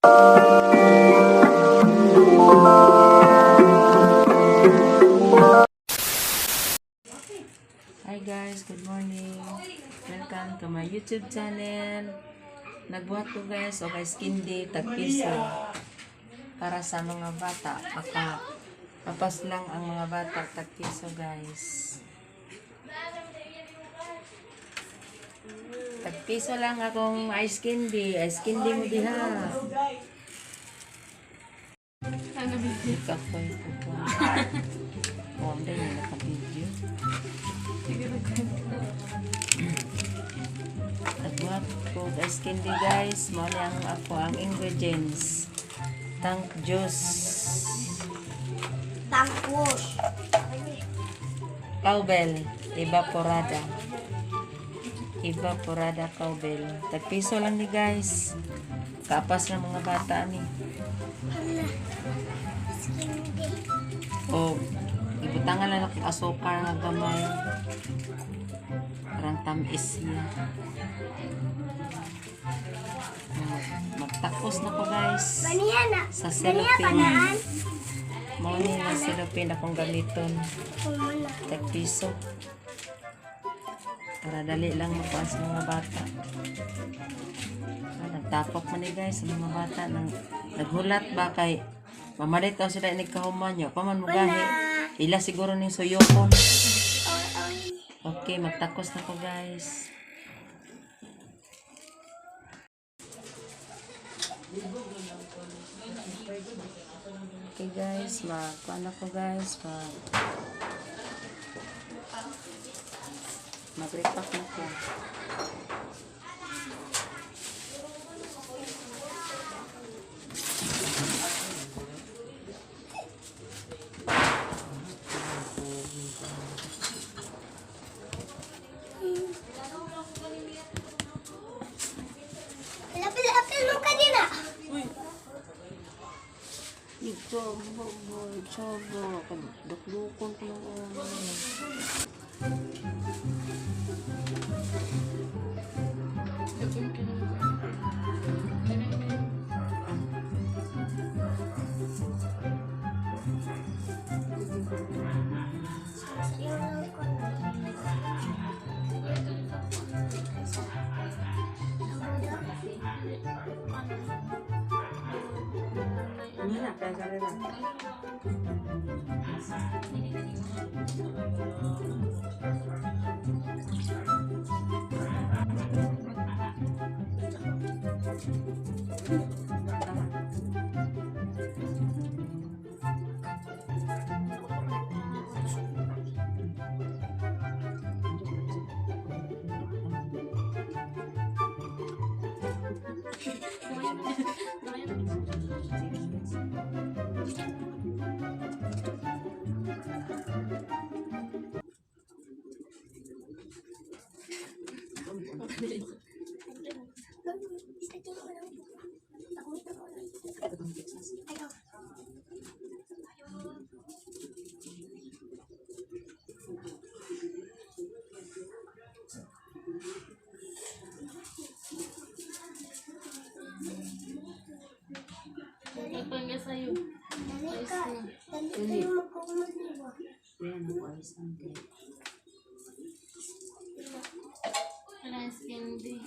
Hi guys, good morning. Welcome to my YouTube channel. Nagbuhat ko guys o kay skin day tagpiso para sa mga bata. Papas lang ang mga bata tagpiso guys. Tagpiso lang akong ice candy. Ice candy mo diha. Kapoy ko. Oh, hindi na naka-video. Nagbuhat ko ice candy guys. Mali ang ingredients. Tank juice. Tank wash. Cowbell. Evaporada. Evaporada cowbell. Tagpiso lang ni guys. Kapas ng mga bata ni. O, ibutangan lang ng asukar nga gamay. Parang tamis siya. Magtakos na ko guys. Sa cellophane. Morning na cellophane akong gamiton. Tagpiso. Para dali lang makuha sa mga bata. Nagtapok man guys sa mga bata. Naghulat ba kay mamalit daw sila nagkahuman nyo. Paman mo gahi. Ila siguro ning suyokon. Okay, magtakos na ko guys. Okay guys, magkuha na ko guys. Mag-repack na ko. Lapil mo ka din ah. Ito, chaba. Duklukon ko ng Pagpangga sa'yo. Dali ka magkukumaliwa. yan, ayos ang day. Rice candy.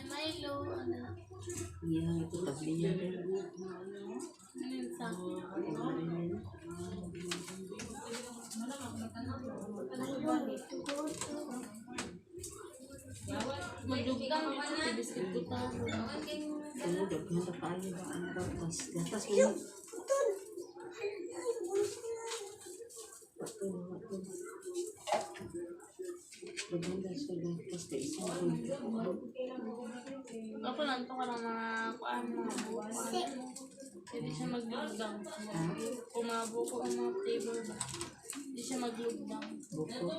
Milo, ano Iya, itu tabliya din. Ano yun sa? Maglugang mo sa biscuit ko taro. Ano, daghan na kayo ba ang gatas? Gatas mo. Maganda sa gatas na isang buwan. Ako lang to ka ng mga kuan mga buwan. Hindi siya maglugdang. Kumabo ko ang mga flavor ba. Hindi siya maglugdang. Buko.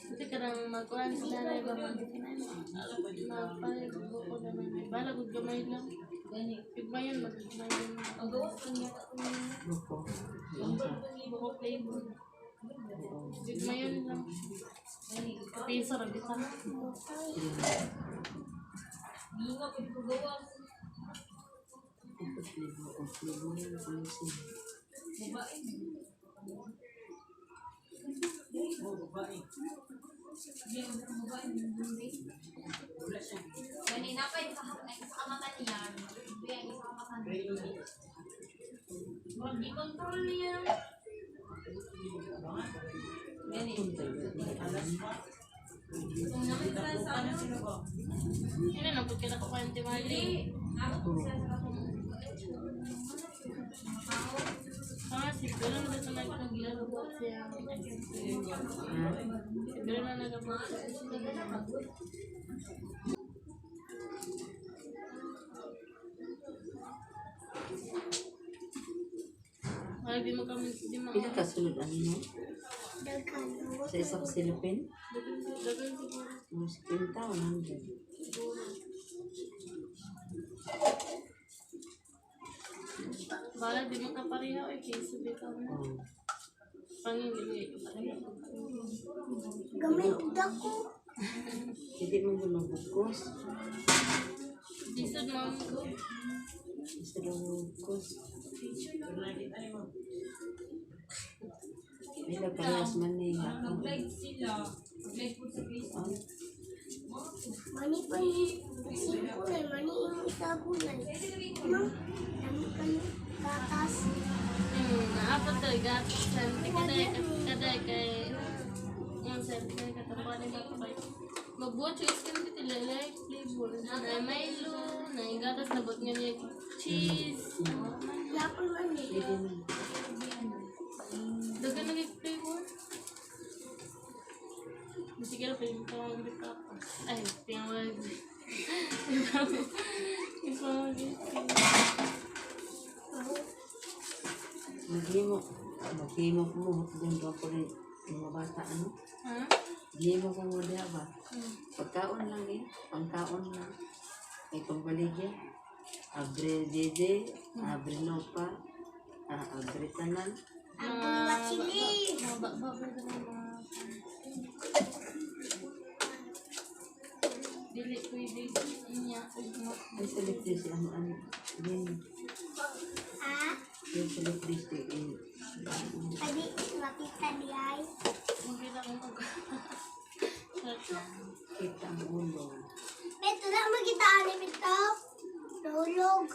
Kasi karang magkuhan sila na iba magpaligo ko naman. Balagod gamay lang. Pigmayan, magpigmayan. Buko. Buko flavor. Pigmayan lang. Piso, rabita. Control niya. Ini nampak kita ke pantai Mali. Si Bella na sanay ko naglalaro siya. Si Bella na nagabot siya. Ay, di mo kami, di mo. Ito kasunod ano no? Sa isang silipin? Dagan siguro. Mas 50 o 100? Bala, di mo kapareha o piso dito. Oo. Pangingili ko pareha. Gamay udak ko. Hindi mo ba mabukos? Disod mo. Gusto lang mabukos. May nagkayas man eh. Mani pa ni kulay, mani yung isa kulay. Ano? Dami ka ng gatas. Naapat to, gatas. Kaday kay... Ang sente kay katapuan ni Bato kay... Magbuhat yung skin dito, lalay flavor. Na Milo, na gatas, nabot nga niya cheese. Lapon man eh. Pwede na. Dagan naging flavor. Sige lang, pwede mo tawag dito ako. Ay, tinawag. Maghimo ko mo. Doon ko ako rin yung mga bata. Ano? Ha? Gimo ko mo diya ba? Pagkaon lang eh. Pangkaon lang. May pangbaligya. Abre dede. Abre nopa. Abre tanan. Ang matsili. Mga bakbak na mga... Dili pwede niya ugma. Ay sa lepres. Ano? Yan. Ha? Yung sa lepres. Pwede makita di ay. Magkita ko pag... Kita ang ulo. Beto na makita ani bito. Nahulog.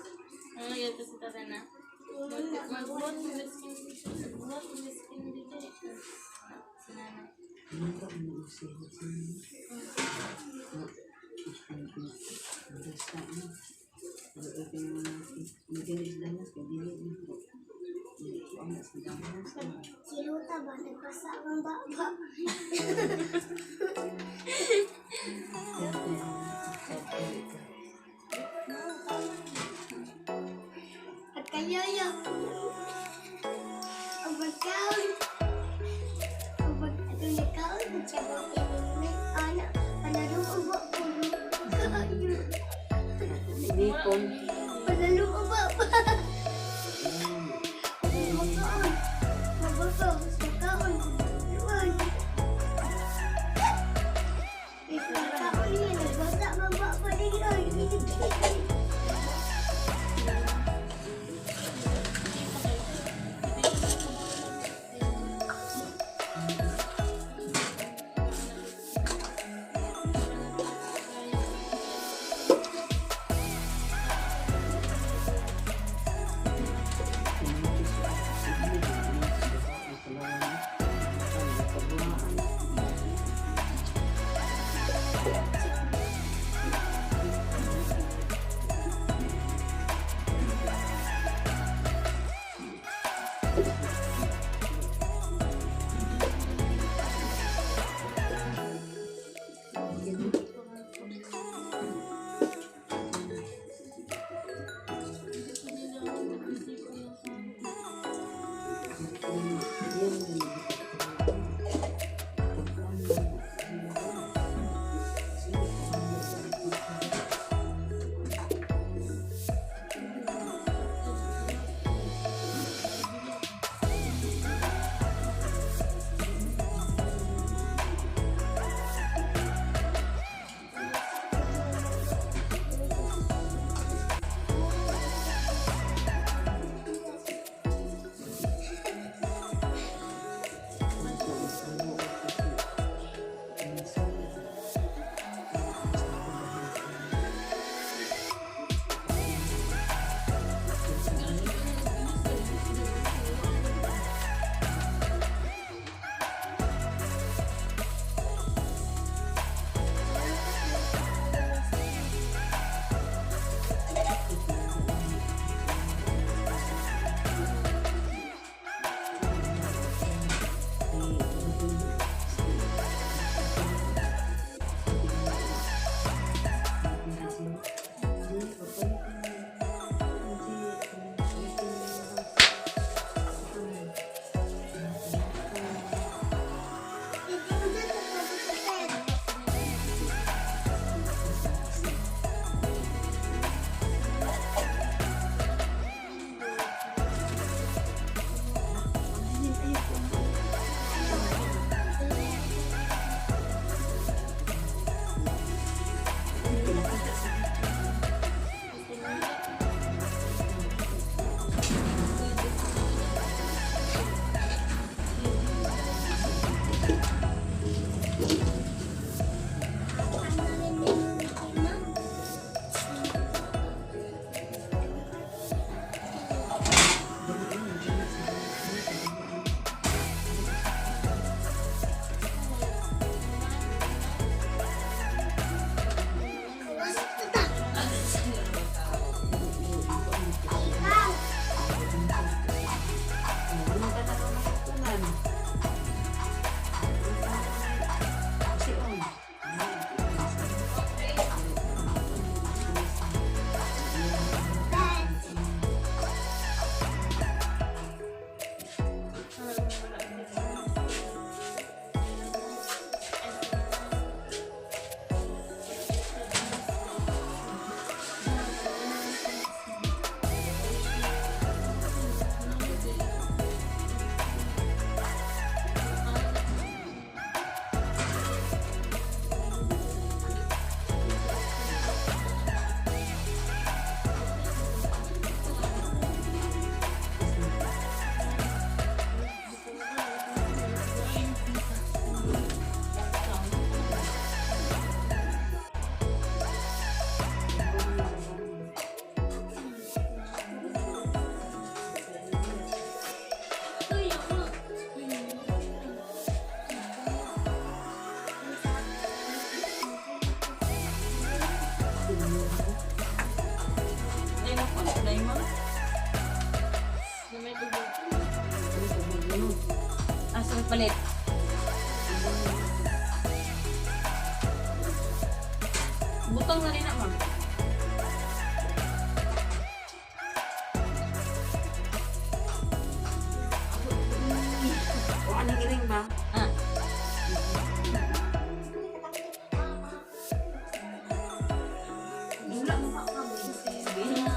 Ano yan kasi tara na? Magbuhat mo skin dito. Magbuhat mo skin dito. Sinana. Ano ba ang usin? Basta ano. Ito yung mga magalis damas. Hindi ko ang nasa damas. Si Ruta ba? Nagpasa ang baba. At kayoyo. Ang pagkaon. Ang pagkaon. At siya ba pinimit. Ano? Panalong ubo ko. Nipon. Panalong ubo pa. Magkaon. Magkaon. Magkaon. Magkaon. Magkaon niya. Nagbasa mababa pa rin. na yung mga. Na may tubig. Asa palit? Butang na rin na, ma'am. O, anong iring ba? Ah. Wala mo ba ka? Sabihin mo.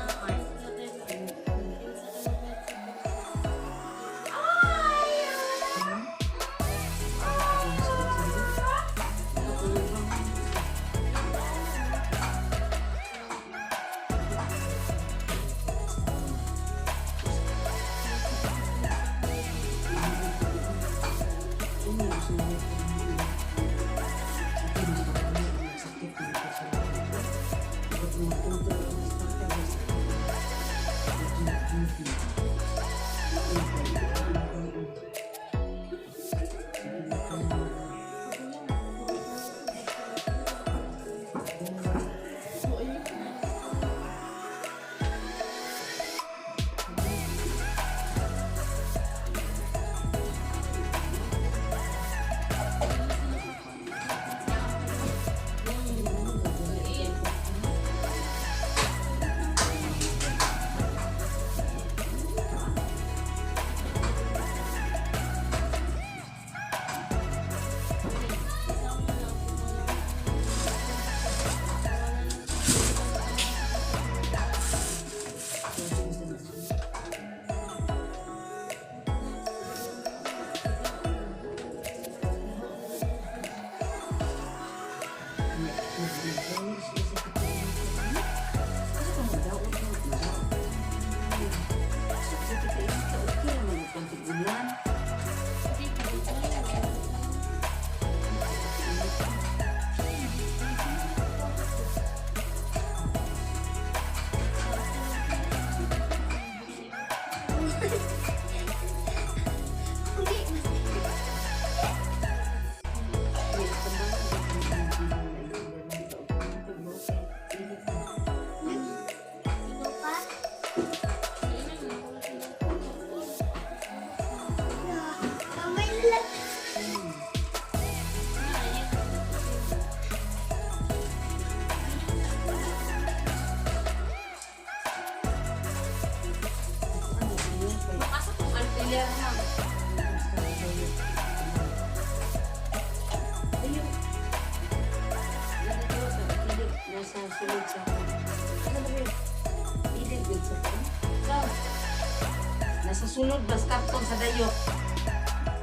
Nasa sulod bas karton sa dayo.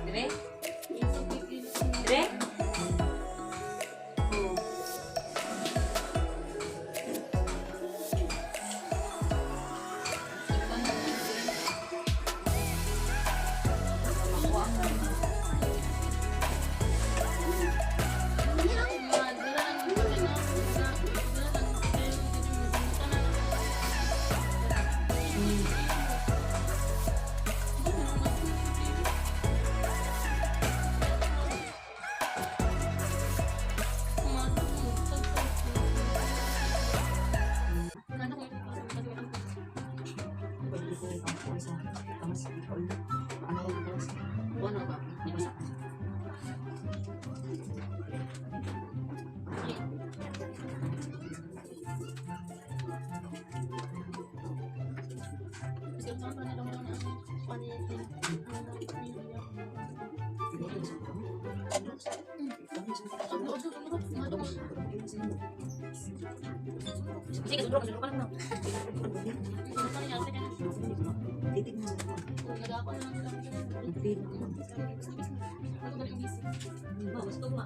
Dire? Dire? Oh. Sige, susunod ka na. Titig mo. Gusto mo.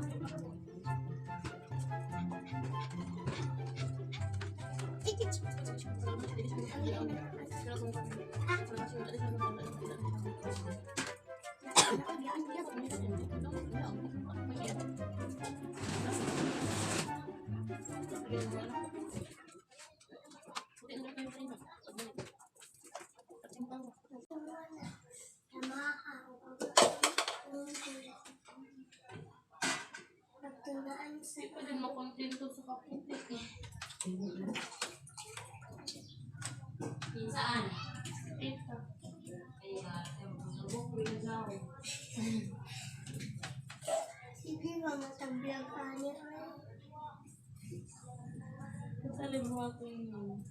Hindi pa din makontento sa kaputik eh. Tita. Sige ba matablog ka niya? Nasalim mo ako yun.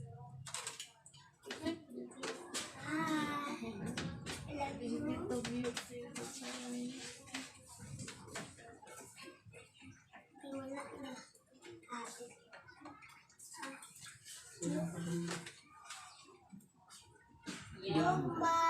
Hi. I love you. Ito beauty. Ay, wala na. Dumba.